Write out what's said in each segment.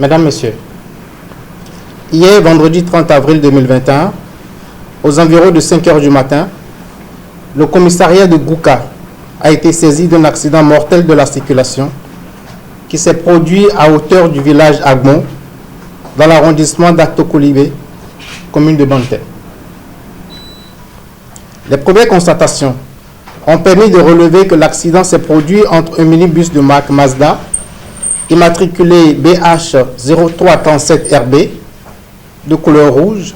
Mesdames, Messieurs, hier, vendredi 30 avril 2021, aux environs de 5 heures du matin, le commissariat de Gouka a été saisi d'un accident mortel de la circulation qui s'est produit à hauteur du village Agbon, dans l'arrondissement d'Atokolibé, commune de Banté. Les premières constatations ont permis de relever que l'accident s'est produit entre un minibus de marque Mazda, immatriculé BH0337RB, de couleur rouge,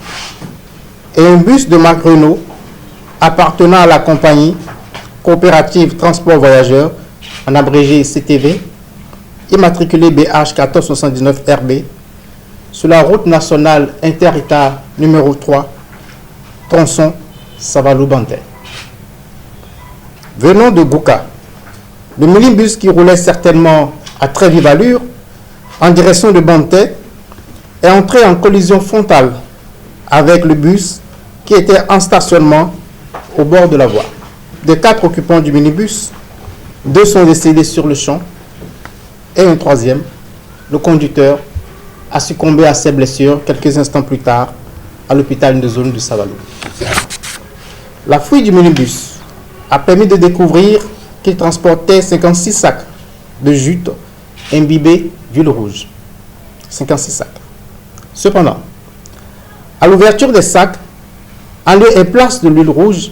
et un bus de marque Renault, appartenant à la compagnie coopérative Transport Voyageurs, en abrégé CTV, immatriculé BH1479RB, sur la route nationale inter-État numéro 3, tronçon Savalou-Banté. Venant de Gouka, le minibus qui roulait certainement à très vive allure en direction de Banté est entré en collision frontale avec le bus qui était en stationnement au bord de la voie. Des 4 occupants du minibus, 2 sont décédés sur le champ et un troisième, le conducteur, a succombé à ses blessures quelques instants plus tard à l'hôpital de zone de Savalou. La fuite du minibus a permis de découvrir qu'il transportait 56 sacs de jute imbibés d'huile rouge. 56 sacs. Cependant, à l'ouverture des sacs, en lieu et place de l'huile rouge,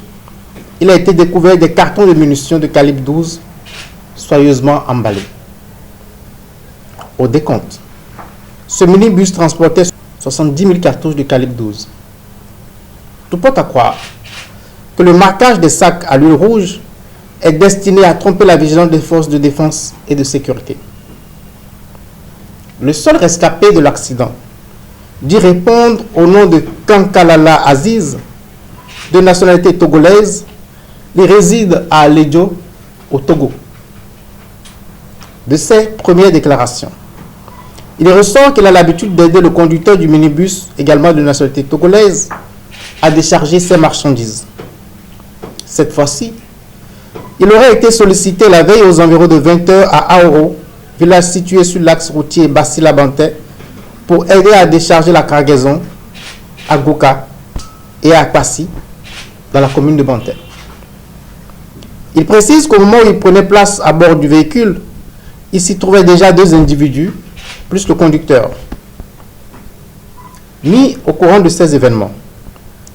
il a été découvert des cartons de munitions de calibre 12 soigneusement emballés. Au décompte, ce minibus transportait 70 000 cartouches de calibre 12. Tout porte à croire que le marquage des sacs à l'huile rouge est destiné à tromper la vigilance des forces de défense et de sécurité. Le seul rescapé de l'accident dit répondre au nom de Kankalala Aziz, de nationalité togolaise. Il réside à Aledjo, au Togo. De ses premières déclarations, il ressort qu'il a l'habitude d'aider le conducteur du minibus, également de nationalité togolaise, à décharger ses marchandises. Cette fois-ci, il aurait été sollicité la veille aux environs de 20 h à Aoro, village situé sur l'axe routier Bassila-Banté, pour aider à décharger la cargaison à Gouka et à Kwasi, dans la commune de Banté. Il précise qu'au moment où il prenait place à bord du véhicule, il s'y trouvait déjà 2 individus, plus le conducteur. Mis au courant de ces événements,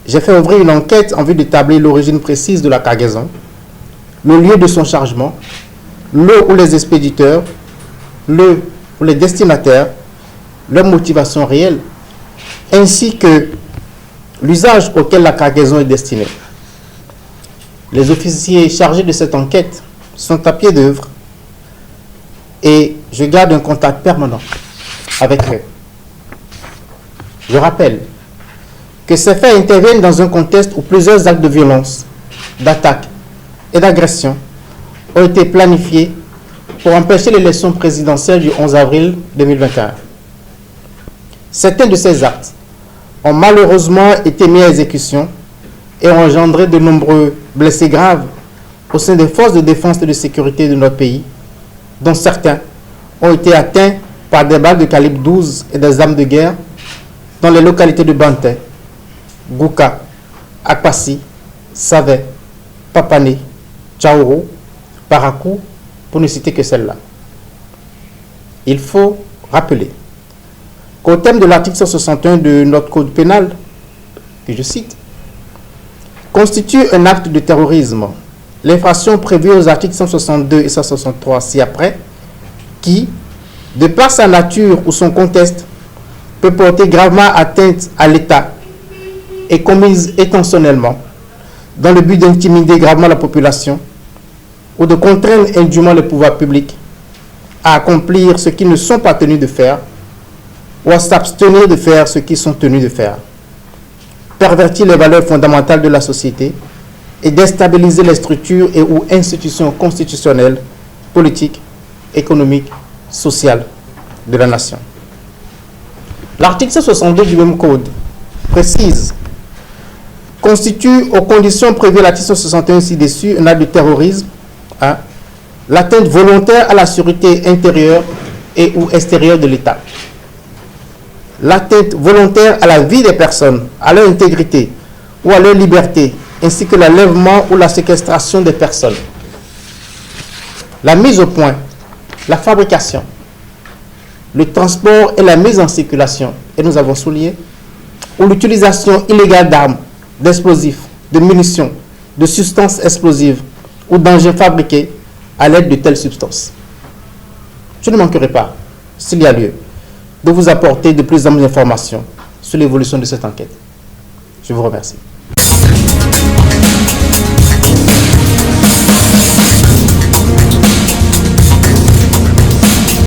j'ai fait ouvrir une enquête en vue d'établir l'origine précise de la cargaison, le lieu de son chargement, le ou les expéditeurs, le ou les destinataires, leur motivation réelle, ainsi que l'usage auquel la cargaison est destinée. Les officiers chargés de cette enquête sont à pied d'œuvre et je garde un contact permanent avec eux. Je rappelle que ces faits interviennent dans un contexte où plusieurs actes de violence, d'attaque et d'agression ont été planifiés pour empêcher l'élection présidentielle du 11 avril 2021. Certains de ces actes ont malheureusement été mis à exécution et ont engendré de nombreux blessés graves au sein des forces de défense et de sécurité de notre pays, dont certains ont été atteints par des balles de calibre 12 et des armes de guerre dans les localités de Banté, Gouka, Akwasi, Savé, Papané, Tchaouro, Parakou, pour ne citer que celle-là. Il faut rappeler qu'au terme de l'article 161 de notre code pénal, que je cite, constitue un acte de terrorisme l'infraction prévue aux articles 162 et 163 ci-après, qui, de par sa nature ou son contexte, peut porter gravement atteinte à l'État et commise intentionnellement dans le but d'intimider gravement la population ou de contraindre indûment les pouvoirs publics à accomplir ce qu'ils ne sont pas tenus de faire ou à s'abstenir de faire ce qu'ils sont tenus de faire, pervertir les valeurs fondamentales de la société et déstabiliser les structures et ou institutions constitutionnelles, politiques, économiques, sociales de la nation. L'article 162 du même code précise constitue aux conditions prévues à l'article 161 ci-dessus un acte de terrorisme, l'atteinte volontaire à la sécurité intérieure et ou extérieure de l'État. l'atteinte volontaire à la vie des personnes, à leur intégrité ou à leur liberté, ainsi que l'enlèvement ou la séquestration des personnes. La mise au point, la fabrication, le transport et la mise en circulation, et nous avons souligné, ou l'utilisation illégale d'armes, d'explosifs, de munitions, de substances explosives ou d'engins fabriqués à l'aide de telles substances. Je ne manquerai pas, s'il y a lieu, de vous apporter de plus en plus d'informations sur l'évolution de cette enquête. Je vous remercie.